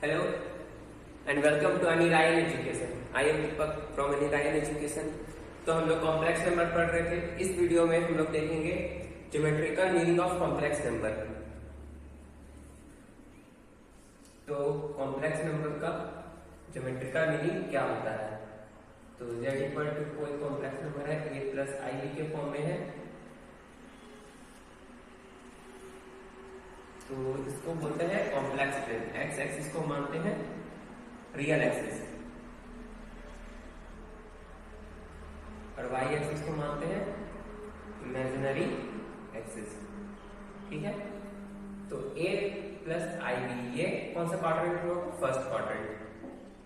Hello and welcome to Anirayan Education. I am Deepak from Anirayan Education. तो हम लोग complex number पढ़ रहे थे. इस वीडियो में हम लोग देखेंगे geometrical meaning of complex number. तो कॉम्प्लेक्स नंबर का ज्योमेट्रिकल मीनिंग क्या होता है? तो z इक्वल टू कोई कॉम्प्लेक्स नंबर है a प्लस आई बी के फॉर्म में है. तो इसको बोलते हैं कॉम्प्लेक्स प्लेन. एक्स एक्सिस को मानते हैं रियल एक्सिस और वाई एक्सिस को मानते हैं इमेजिनरी एक्सिस. ठीक है. तो ए प्लस आई बी ये कौन सा क्वाड्रेंट होगा? First quadrant.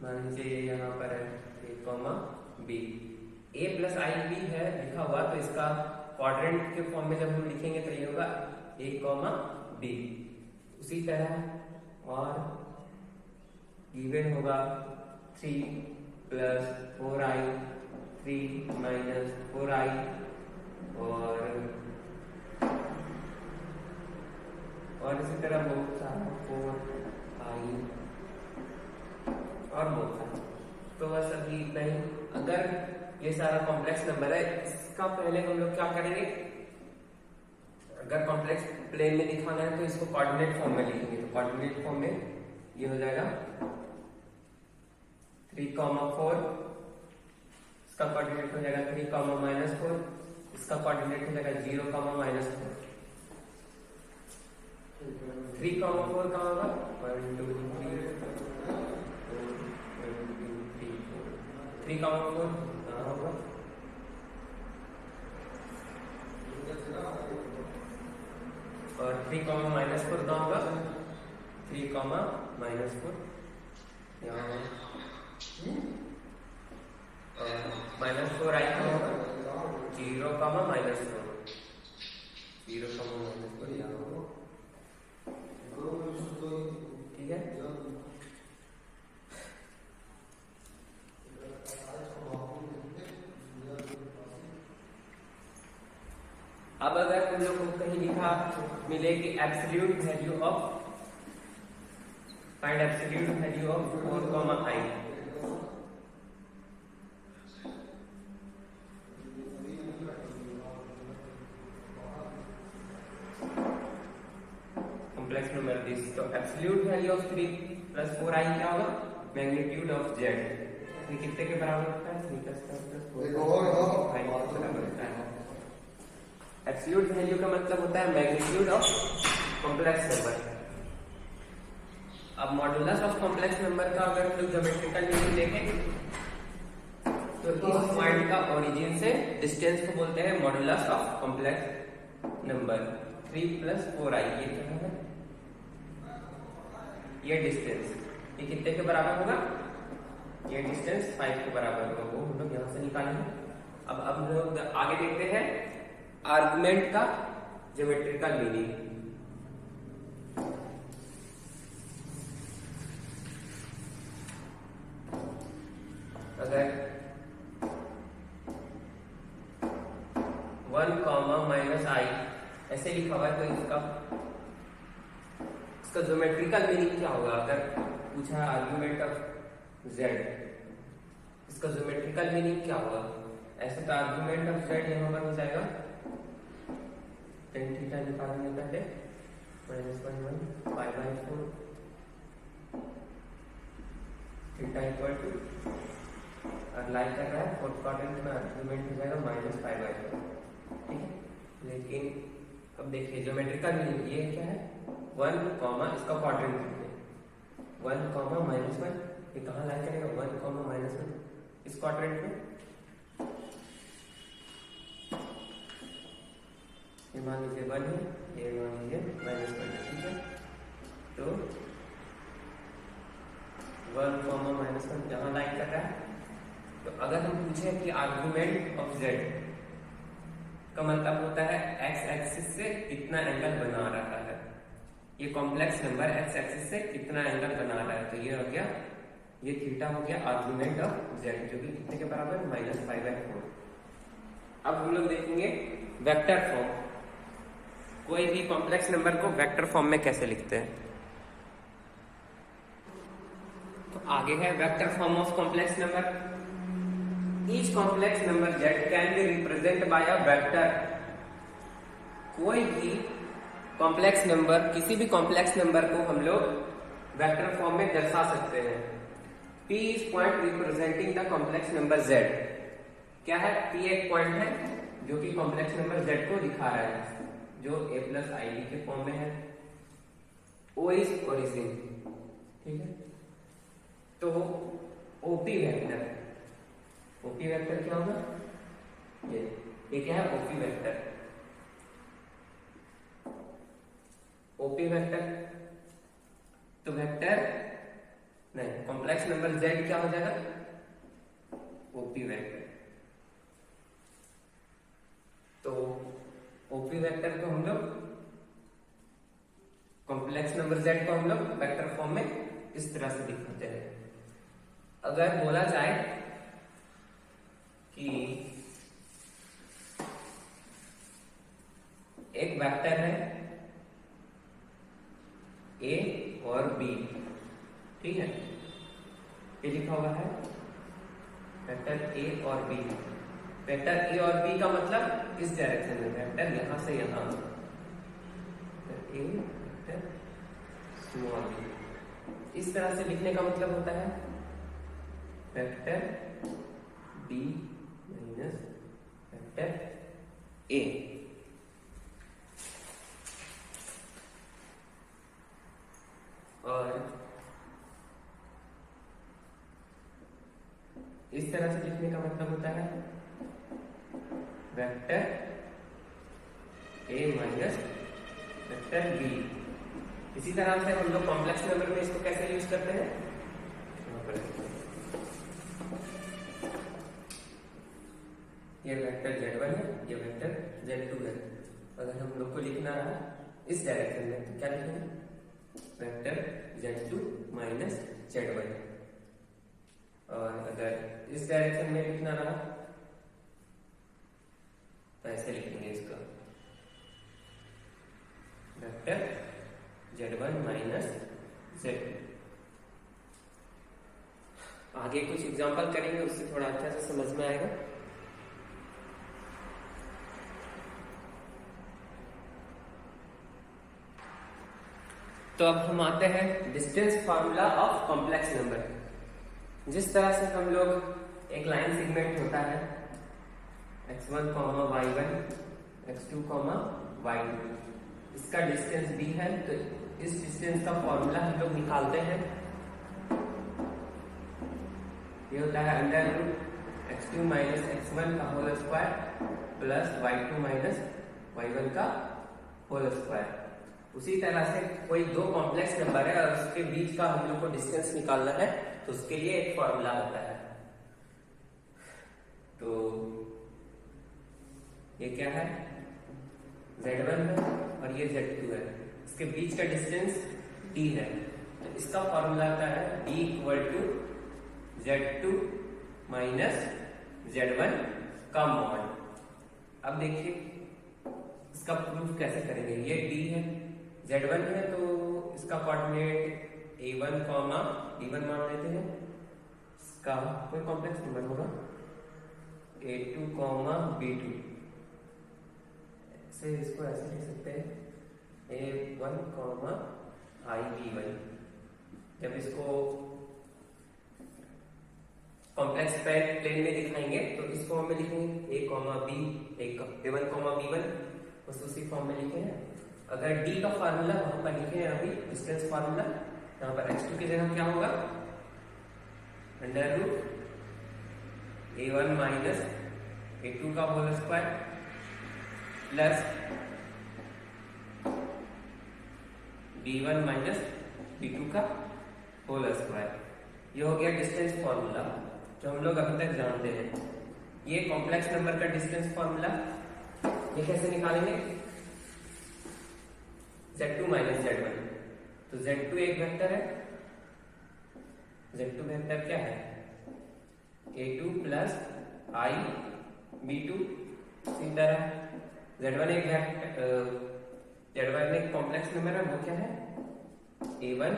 मान लीजिए यहाँ पर है ए कॉमा बी. ए प्लस आई बी है लिखा हुआ, तो इसका क्वाड्रेंट के फॉर्म में जब हम लिखेंगे तो ये होगा ए कॉमा बी. उसी तरह और गिवन होगा 3 प्लस 4i 3 माइनस 4i और इसी तरह बहुत सारा 4i और बहुत सारा. तो बस अभी इतना ही. अगर ये सारा कॉम्प्लेक्स नंबर है, इसका पहले हम लोग क्या करेंगे? अगर कॉम्प्लेक्स प्लेन में दिखाना है तो इसको कोऑर्डिनेट फॉर्म में लिखेंगे. तो कोऑर्डिनेट फॉर्म में ये हो जाएगा 3,4. इसका कोऑर्डिनेट हो जाएगा 3,-4. इसका कोऑर्डिनेट हो जाएगा 0,-4. 3,4 कहाँ होगा? 1 2 3 3,4 कहाँ होगा? और 3,-4 कहाँ होगा? 3,-4 यहाँ -4 आई कहाँ होगा? 0,-4 0,-4 यहाँ होगा. ठीक है. अब अगर हम लोग को कहीं लिखा मिले कि absolute value of find absolute value of 4,i. Complex number this. तो absolute value of 3 plus 4i क्या होगा? Magnitude of z. ये कितने के बराबर होता है? 3 प्लस 4 के बराबर होता है. एब्सोल्यूट वैल्यू का मतलब होता है मैग्नीट्यूड ऑफ कॉम्प्लेक्स नंबर. अब मॉडुलस ऑफ कॉम्प्लेक्स नंबर का अगर हम लोग ज्योमेट्रिकल मीनिंग देखें तो इस पॉइंट का ओरिजिन से डिस्टेंस को बोलते हैं modulus of complex number. 3 plus 4i ये क्या है? ये डिस्टेंस ये कितने के बराबर होगा? ये डिस्टेंस 5 के बराबर होगा. वो हम लोग यहां से निकालेंगे. अब हम लोग आगे देखते हैं आर्गुमेंट का ज्योमेट्रिकल मीनिंग. अगर 1,-i ऐसे लिखा हुआ है तो इसका ज्योमेट्रिकल मीनिंग क्या होगा? अगर पूछा आर्गुमेंट ऑफ z, इसका ज्योमेट्रिकल मीनिंग क्या होगा? ऐसे तो आर्गुमेंट ऑफ z यहां पर हो जाएगा tan थीटा निकालेंगे पहले -1 π/4 थीटा इक्वल टू और लाइक कर रहा है फोर्थ क्वाड्रेंट में आर्गुमेंट हो जाएगा -π/4. ठीक है. लेकिन अब देखिए ज्योमेट्रिकल मीनिंग ये क्या है? 1, इसका क्वाड्रेंट है 1, -1. ये कहाँ लाइक करेगा? 1, -1 इस क्वाड्रेंट में. ये मान लीजिए 1 है, ये मान लीजिए -1 है. ठीक है. तो 1, -1 जहां लाइक कर रहा है. तो अगर हम पूछे कि आर्गुमेंट ऑफ z का मतलब होता है x एक्सिस से कितना एंगल बना रहा है. ये कॉम्प्लेक्स नंबर x एक्सिस से कितना एंगल बना रहा है. तो ये हो गया, ये थीटा हो गया आर्गुमेंट ऑफ z जो कि कितने के बराबर? -π/4. अब हम लोग देखेंगे वेक्टर फॉर्म. कोई भी कॉम्प्लेक्स नंबर को वेक्टर फॉर्म में कैसे लिखते हैं? तो आगे है vector form of complex number. Each complex number z can be represent by a vector. कोई भी कॉम्प्लेक्स नंबर, किसी भी कॉम्प्लेक्स नंबर को हम लोग वेक्टर फॉर्म में दर्शा सकते हैं। P is point representing the complex number z। क्या है? P एक पॉइंट है जो कि कॉम्प्लेक्स नंबर z को दिखा रहा है, जो a प्लस आई बी के फॉर्म में है। O इज ओरिजिन, ठीक है। तो OP वेक्टर, OP वेक्टर क्या होगा? ये क्या है? OP vector. OP वेक्टर तो वेक्टर नहीं, कॉम्प्लेक्स नंबर z क्या हो जाएगा? OP vector. तो OP वेक्टर को हम लोग, कॉम्प्लेक्स नंबर z को हम लोग वेक्टर फॉर्म में इस तरह से दिखाते हैं। अगर बोला जाए कि एक वेक्टर है a और b, ठीक है, ये लिखा हुआ है वेक्टर a और b। वेक्टर a और b का मतलब इस डायरेक्शन में, वेक्टर यहां से यहां, a वेक्टर स्मॉल b, इस तरह से लिखने का मतलब होता है vector b minus vector a। और इस तरह से लिखने का मतलब होता है vector a minus vector b। इसी तरह से हम लोग कॉम्प्लेक्स नंबर में इसको कैसे यूज करते हैं? ये वेक्टर z1 है, ये वेक्टर z2 है। अगर हम लोग को लिखना रहा इस डायरेक्शन में तो क्या लिखेंगे? Vector z2 minus z1। और अगर इस डायरेक्शन में लिखना रहा तो ऐसे लिखेंगे इसका, वेक्टर z1 माइनस z2। आगे कुछ एग्जांपल करेंगे, उससे थोड़ा अच्छा से समझ में आएगा। तो अब हम आते हैं distance formula of complex number. जिस तरह से हम लोग एक लाइन सेगमेंट होता है x1, y1, x2, y2, इसका डिस्टेंस b है, तो इस डिस्टेंस का फॉर्मूला हम लोग निकालते हैं। ये होता है under root x2 minus x1 का whole square plus y2 minus y1 का होल स्क्वायर। उसी तरह से कोई दो कॉम्प्लेक्स नंबर है और उसके बीच का हम लोग को डिस्टेंस निकालना है, तो उसके लिए एक फॉर्मूला होता है। तो ये क्या है? z1 है और ये z2 है, इसके बीच का डिस्टेंस d है, तो इसका फॉर्मूला होता है d equal to z2 minus z1 का मॉड। अब देखिए इसका प्रूफ कैसे करेंगे। ये d है, z1 है, तो इसका कोऑर्डिनेट a1, b1 मान लेते हैं। इसका कोई कॉम्प्लेक्स नंबर होगा a2, b2, ऐसे इसको ऐसे लिख सकते हैं a1, b1। जब इसको कॉम्प्लेक्स प्लेन में दिखाएंगे तो इस फॉर्म में लिखेंगे a1, b1, बस उसी फॉर्म में लिखे हैं। अगर d का फार्मूला वहां पर लिखे हैं अभी डिस्टेंस फार्मूला, यहाँ पर x2 की जगह क्या होगा? Under root a1 minus a2 का whole square plus b1 minus b2 का होल स्क्वायर। ये हो गया डिस्टेंस फार्मूला जो हम लोग अभी तक जानते हैं। ये कॉम्प्लेक्स नंबर का डिस्टेंस फार्मूला, ये कैसे निकालेंगे? z2 माइनस z1, तो z2 एक वेक्टर है, z2 वेक्टर क्या है? a2 plus i b2। इसी तरह z1 एक z1 एक कॉम्प्लेक्स नंबर है, वो क्या है? a1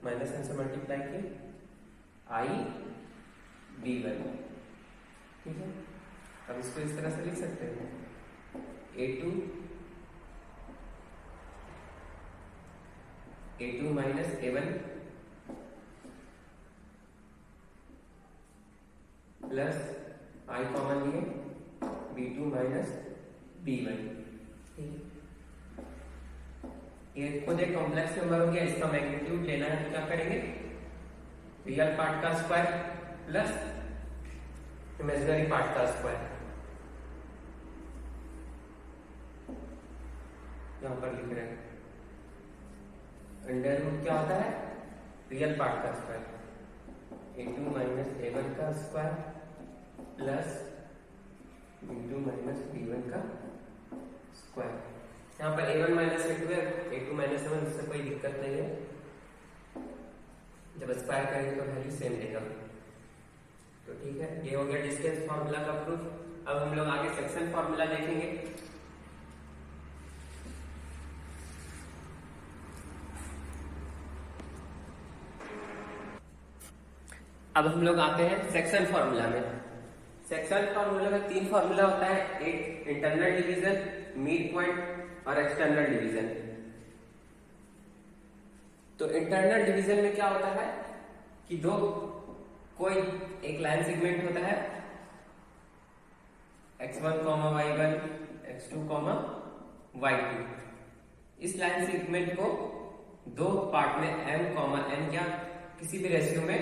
माइनस n से मल्टीप्लाई किए IB1, ठीक है। अब इसको इस तरह से लिख सकते हैं A2 minus A1 plus I common लिए B2 माइनस B1, ठीक है। ये खुद एक कॉम्प्लेक्स नंबर हो गया, इसका मैग्नीट्यूड लेना है तो क्या करेंगे, रियल पार्ट का स्क्वायर प्लस इमेजिनरी पार्ट का स्क्वायर, यहां पर लिख रहे हैं अंडर रूट क्या होता है, रियल पार्ट का स्क्वायर A2 माइनस A1 का square plus B2 minus B1 का स्क्वायर। यहाँ पर A1 माइनस A2 है, A2 माइनस A1, उससे कोई दिक्कत नहीं है, जब स्क्वायर करेंगे तो वैल्यू सेम देगा। तो ठीक है, ये हो गया डिस्टेंस फार्मूला का प्रूफ। अब हम लोग आगे सेक्शन फार्मूला देखेंगे। अब हम लोग आते हैं सेक्शन फार्मूला में। सेक्शन फार्मूला में 3 फार्मूला होता है, एक इंटरनल डिवीजन, मिड पॉइंट और एक्सटर्नल डिवीजन। तो इंटरनल डिवीजन में क्या होता है कि कोई एक लाइन सेगमेंट होता है x1, y1, x2, y2। इस लाइन सेगमेंट को 2 पार्ट में m, n या किसी भी रेशियो में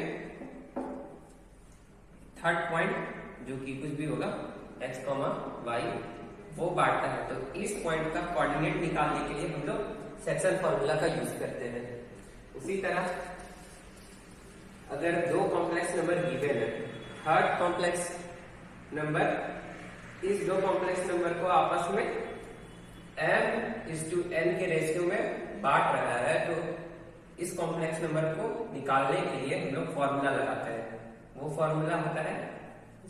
थर्ड पॉइंट जो कि कुछ भी होगा x, y वो बांटता है। तो इस पॉइंट का कोऑर्डिनेट निकालने के लिए हम लोग सेक्शन फार्मूला का यूज करते हैं। उसी तरह अगर 2 कॉम्प्लेक्स नंबर गिवन है, थर्ड कॉम्प्लेक्स नंबर इस 2 कॉम्प्लेक्स नंबर को आपस में m/n के रेशियो में बांट रहा है, तो इस कॉम्प्लेक्स नंबर को निकालने के लिए हम लोग फॉर्मूला लगाते हैं। वो फॉर्मूला होता है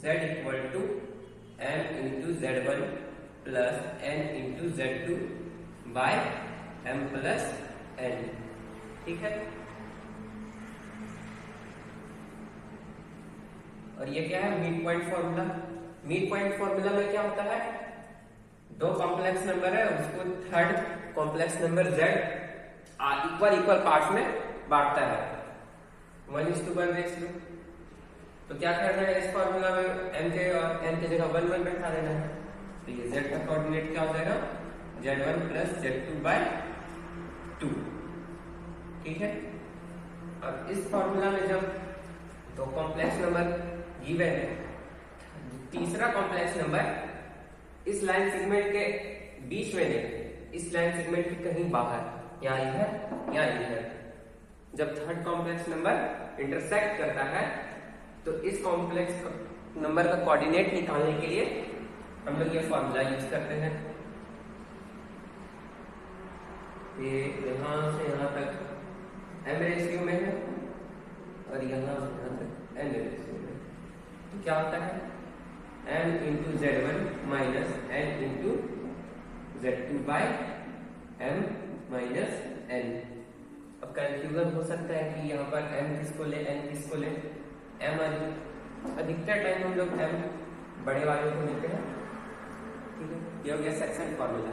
z equal to m into z1 plus n into z2 by m plus n, ठीक है। और ये क्या है, mid point formula. Mid point formula में क्या होता है, 2 कॉम्प्लेक्स नंबर है, उसको third complex number z equal parts में बांटता है 1:1 रेशियो। तो क्या करना है, इस फॉर्मूला में m के और n के जगह 1 1 बैठा देना है। तो ये z का कोऑर्डिनेट क्या हो जाएगा, z1 प्लस z2 बाय 2, ठीक है। अब इस फॉर्मूला में जब 2 कॉम्प्लेक्स नंबर गिवन है, तीसरा कॉम्प्लेक्स नंबर इस लाइन सेगमेंट के बीच में नहीं, इस लाइन सेगमेंट के कहीं बाहर, या इधर या इधर। जब थर्ड कॉम्प्लेक्स नंबर इंटरसेक्ट करता है तो इस कॉम्प्लेक्स नंबर का कोऑर्डिनेट निकालने के लिए हम लोग ये फॉर्मूला यूज करते हैं। ये यहां से यहां तक m रेशियो में है और यहां से यहां तक n रेशियो में। तो क्या होता है, m into z1 minus n into z2 by m minus n। अब कंफ्यूजन हो सकता है कि यहाँ पर m किसको ले, n किसको ले। m अधिकतर टाइम हम लोग m बड़े वाले को लेते हैं, ठीक है। ये हो गया सेक्शन फॉर्मूला।